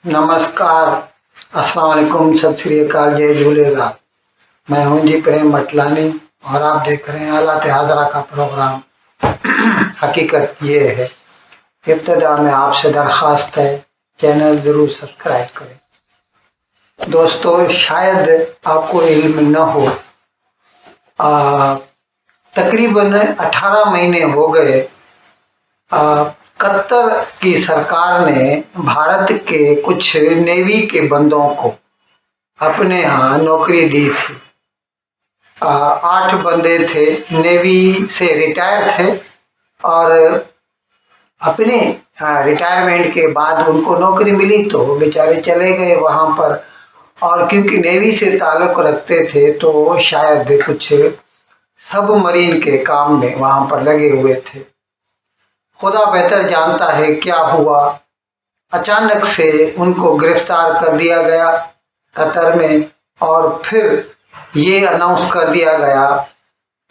नमस्कार, अस्सलाम वालेकुम, सत श्री अकाल, जय झूलेलाल। मैं हूं जी प्रेम मटलानी और आप देख रहे हैं हालात हाजरा का प्रोग्राम। हकीकत ये है, इब्तिदा में आपसे दरख्वास्त है चैनल ज़रूर सब्सक्राइब करें। दोस्तों, शायद आपको इल्म न हो, तकरीबन 18 महीने हो गए कतर की सरकार ने भारत के कुछ नेवी के बंदों को अपने यहाँ नौकरी दी थी। 8 बंदे थे, नेवी से रिटायर थे और अपने रिटायरमेंट के बाद उनको नौकरी मिली तो वो बेचारे चले गए वहाँ पर। और क्योंकि नेवी से ताल्लुक़ रखते थे तो वो शायद कुछ सबमरीन के काम में वहाँ पर लगे हुए थे। खुदा बेहतर जानता है क्या हुआ, अचानक से उनको गिरफ्तार कर दिया गया कतर में और फिर ये अनाउंस कर दिया गया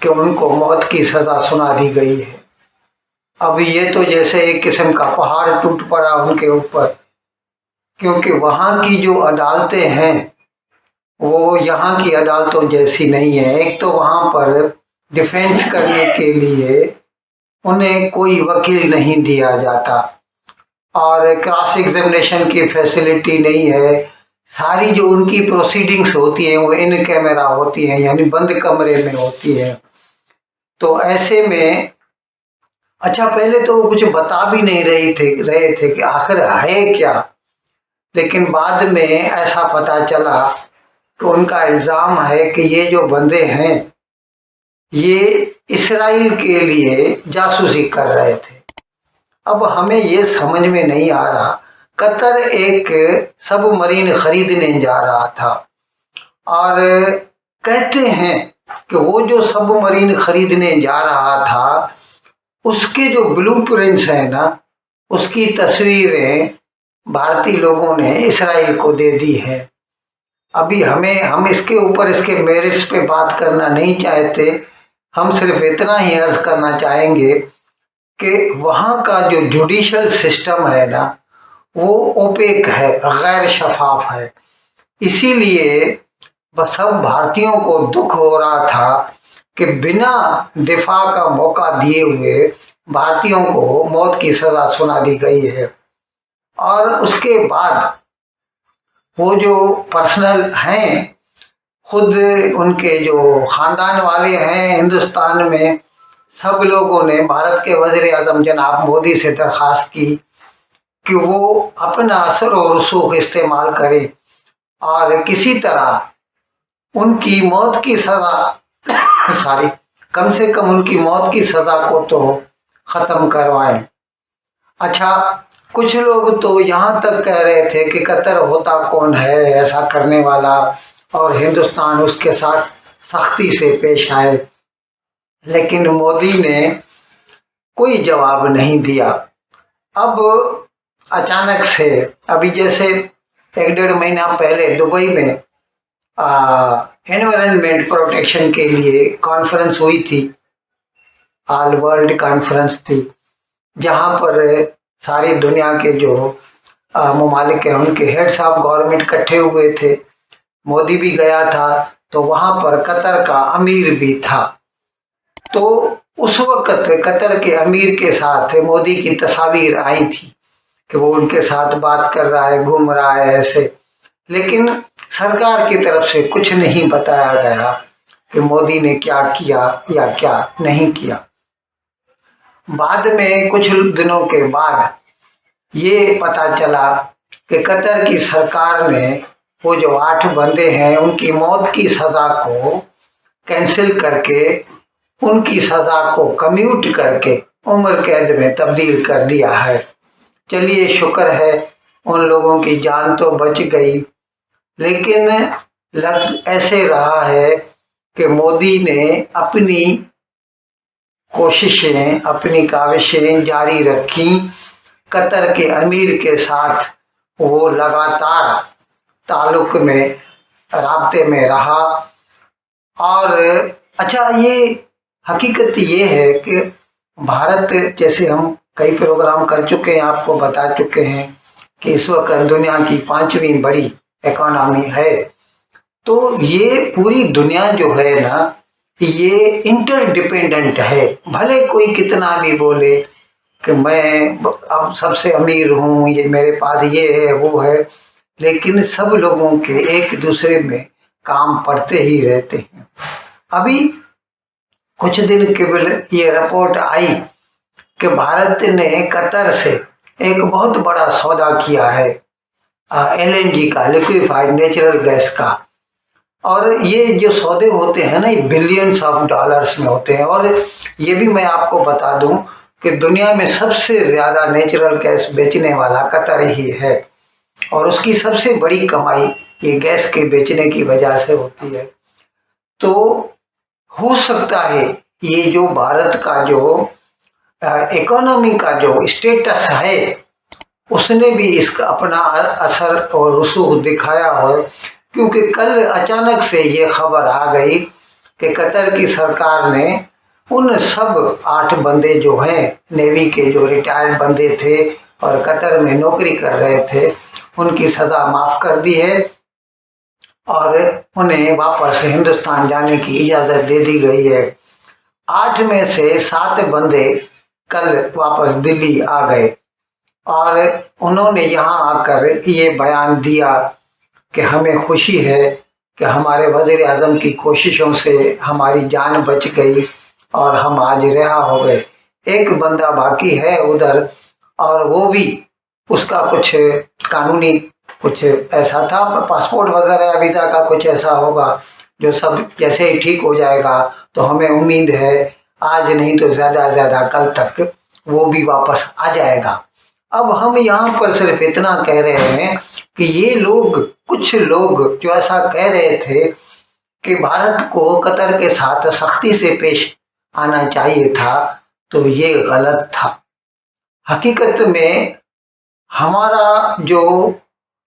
कि उनको मौत की सज़ा सुना दी गई है। अब ये तो जैसे एक किस्म का पहाड़ टूट पड़ा उनके ऊपर, क्योंकि वहाँ की जो अदालतें हैं वो यहाँ की अदालतों जैसी नहीं है। एक तो वहाँ पर डिफेंस करने के लिए उन्हें कोई वकील नहीं दिया जाता और क्रॉस एग्जामिनेशन की फैसिलिटी नहीं है। सारी जो उनकी प्रोसीडिंग्स होती हैं वो इन कैमरा होती हैं, यानी बंद कमरे में होती है। तो ऐसे में पहले तो वो कुछ बता भी नहीं रहे थे कि आखिर है क्या, लेकिन बाद में ऐसा पता चला कि उनका इल्ज़ाम है कि ये जो बंदे हैं ये इसराइल के लिए जासूसी कर रहे थे। अब हमें ये समझ में नहीं आ रहा, कतर एक सबमरीन खरीदने जा रहा था और कहते हैं कि वो जो सबमरीन खरीदने जा रहा था उसके जो ब्लूप्रिंट्स हैं ना, उसकी तस्वीरें भारतीय लोगों ने इसराइल को दे दी है। अभी हम इसके ऊपर इसके मेरिट्स पे बात करना नहीं चाहते, हम सिर्फ इतना ही अर्ज करना चाहेंगे कि वहाँ का जो जुडिशल सिस्टम है ना वो ओपेक है, गैर शफाफ है। इसीलिए सब भारतीयों को दुख हो रहा था कि बिना दिफा का मौका दिए हुए भारतीयों को मौत की सज़ा सुना दी गई है। और उसके बाद वो जो पर्सनल हैं, खुद उनके जो ख़ानदान वाले हैं हिंदुस्तान में, सब लोगों ने भारत के वज़ीर आज़म जनाब मोदी से दरख्वास्त की कि वो अपना असर और रसूख इस्तेमाल करें और किसी तरह उनकी मौत की सज़ा कम से कम उनकी मौत की सज़ा को तो ख़त्म करवाएं। कुछ लोग तो यहाँ तक कह रहे थे कि कतर होता कौन है ऐसा करने वाला और हिंदुस्तान उसके साथ सख्ती से पेश आए, लेकिन मोदी ने कोई जवाब नहीं दिया। अब अचानक से अभी जैसे 1-1.5 महीना पहले दुबई में एनवायरनमेंट प्रोटेक्शन के लिए कॉन्फ्रेंस हुई थी, ऑल वर्ल्ड कॉन्फ्रेंस थी, जहाँ पर सारी दुनिया के जो ममालिक हैं उनके हेड्स ऑफ गवर्नमेंट इकट्ठे हुए थे। मोदी भी गया था, तो वहाँ पर कतर का अमीर भी था। तो उस वक्त कतर के अमीर के साथ मोदी की तस्वीर आई थी कि वो उनके साथ बात कर रहा है, घूम रहा है ऐसे, लेकिन सरकार की तरफ से कुछ नहीं बताया गया कि मोदी ने क्या किया या क्या नहीं किया। बाद में कुछ दिनों के बाद ये पता चला कि कतर की सरकार ने वो जो 8 बंदे हैं उनकी मौत की सज़ा को कैंसिल करके उनकी सज़ा को कम्यूट करके उम्र कैद में तब्दील कर दिया है। चलिए, शुक्र है उन लोगों की जान तो बच गई, लेकिन ऐसे रहा है कि मोदी ने अपनी कोशिशें, अपनी काविशें जारी रखी। कतर के अमीर के साथ वो लगातार ताल्लुक़ में, राब्ते में रहा। और ये हकीकत ये है कि भारत, जैसे हम कई प्रोग्राम कर चुके हैं, आपको बता चुके हैं कि इस वक्त दुनिया की 5वीं बड़ी इकोनॉमी है। तो ये पूरी दुनिया जो है ना, ये इंटरडिपेंडेंट है। भले कोई कितना भी बोले कि मैं अब सबसे अमीर हूँ, ये मेरे पास ये है वो है, लेकिन सब लोगों के एक दूसरे में काम पड़ते ही रहते हैं। अभी कुछ दिन केवल ये रिपोर्ट आई कि भारत ने कतर से एक बहुत बड़ा सौदा किया है LNG का, लिक्विफाइड नेचुरल गैस का। और ये जो सौदे होते हैं ना, ये बिलियंस ऑफ डॉलर्स में होते हैं। और ये भी मैं आपको बता दूं कि दुनिया में सबसे ज़्यादा नेचुरल गैस बेचने वाला कतर ही है, और उसकी सबसे बड़ी कमाई ये गैस के बेचने की वजह से होती है। तो हो सकता है ये जो भारत का जो इकोनॉमी का जो स्टेटस है, उसने भी इसका अपना असर और रसूख दिखाया हो, क्योंकि कल अचानक से ये खबर आ गई कि कतर की सरकार ने उन सब 8 बंदे जो हैं नेवी के, जो रिटायर्ड बंदे थे और कतर में नौकरी कर रहे थे, उनकी सज़ा माफ़ कर दी है और उन्हें वापस हिंदुस्तान जाने की इजाज़त दे दी गई है। 8 में से 7 बंदे कल वापस दिल्ली आ गए और उन्होंने यहाँ आकर ये बयान दिया कि हमें खुशी है कि हमारे वज़ीर आज़म की कोशिशों से हमारी जान बच गई और हम आज रिहा हो गए। एक बंदा बाकी है उधर, और वो भी उसका कुछ कानूनी कुछ ऐसा था, पासपोर्ट वगैरह वीज़ा का कुछ ऐसा होगा, जो सब जैसे ही ठीक हो जाएगा तो हमें उम्मीद है आज नहीं तो ज़्यादा से ज़्यादा कल तक वो भी वापस आ जाएगा। अब हम यहाँ पर सिर्फ इतना कह रहे हैं कि ये लोग, कुछ लोग जो ऐसा कह रहे थे कि भारत को कतर के साथ सख्ती से पेश आना चाहिए था, तो ये गलत था। हकीकत में हमारा जो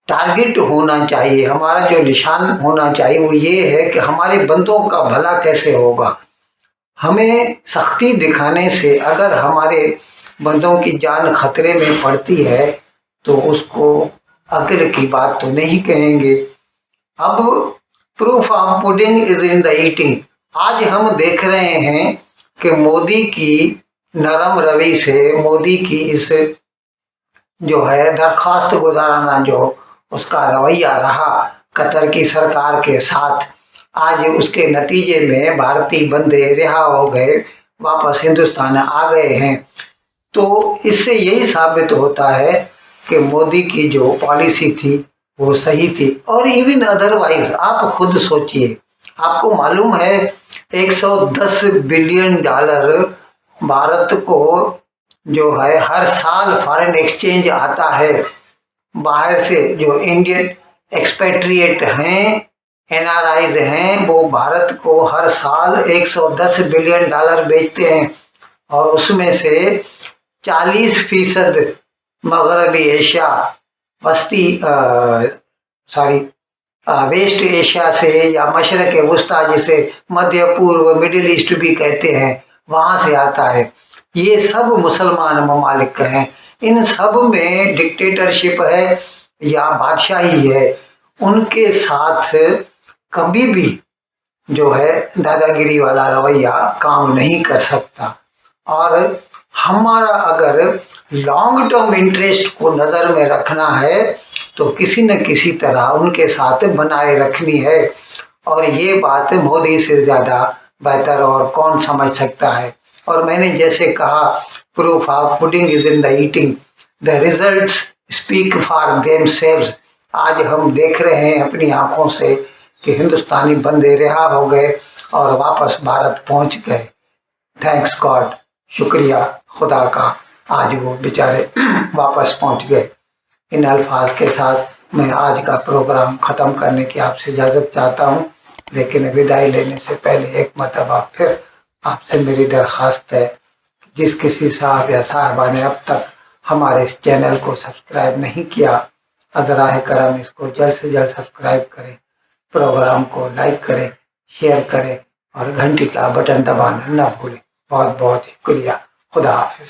टारगेट होना चाहिए, हमारा जो निशान होना चाहिए, वो ये है कि हमारे बंदों का भला कैसे होगा। हमें सख्ती दिखाने से अगर हमारे बंदों की जान खतरे में पड़ती है तो उसको अक्ल की बात तो नहीं कहेंगे। अब proof of pudding is in the eating. आज हम देख रहे हैं कि मोदी की नरम रवि से, मोदी की इस जो है दरखास्त गुजाराना जो उसका रवैया रहा कतर की सरकार के साथ, आज उसके नतीजे में भारतीय बंदे रिहा हो गए, वापस हिंदुस्तान आ गए हैं। तो इससे यही साबित होता है कि मोदी की जो पॉलिसी थी वो सही थी। और इवन अदरवाइज आप खुद सोचिए, आपको मालूम है 110 बिलियन डॉलर भारत को जो है हर साल फॉरेन एक्सचेंज आता है बाहर से। जो इंडियन एक्सपेट्रिएट हैं, NRIs हैं, वो भारत को हर साल 110 बिलियन डॉलर बेचते हैं, और उसमें से 40% मगरबी एशिया वस्ती वेस्ट एशिया से, या मशरक़ वस्ता जिसे मध्य पूर्व मिडिल ईस्ट भी कहते हैं, वहाँ से आता है। ये सब मुसलमान ममालिक हैं, इन सब में डिक्टेटरशिप है या बादशाही है। उनके साथ कभी भी जो है दादागिरी वाला रवैया काम नहीं कर सकता। और हमारा अगर लॉन्ग टर्म इंटरेस्ट को नज़र में रखना है तो किसी न किसी तरह उनके साथ बनाए रखनी है, और ये बात मोदी से ज़्यादा बेहतर और कौन समझ सकता है। और मैंने जैसे कहा, proof of pudding is in the eating, the results speak for themselves. आज हम देख रहे हैं अपनी आंखों से कि हिंदुस्तानी बंदे रिहा हो गए और वापस भारत पहुंच गए। थैंक्स गॉड, शुक्रिया खुदा का, आज वो बेचारे वापस पहुंच गए। इन अल्फाज के साथ मैं आज का प्रोग्राम ख़त्म करने की आपसे इजाज़त चाहता हूं, लेकिन विदाई लेने से पहले एक मरतबा फिर आपसे मेरी दरख्वास्त है, जिस किसी साहब या साहबा ने अब तक हमारे इस चैनल को सब्सक्राइब नहीं किया, अज़राए करम इसको जल्द से जल्द सब्सक्राइब करें, प्रोग्राम को लाइक करें, शेयर करें और घंटी का बटन दबाना न भूलें। बहुत बहुत शुक्रिया। खुदा हाफिज़।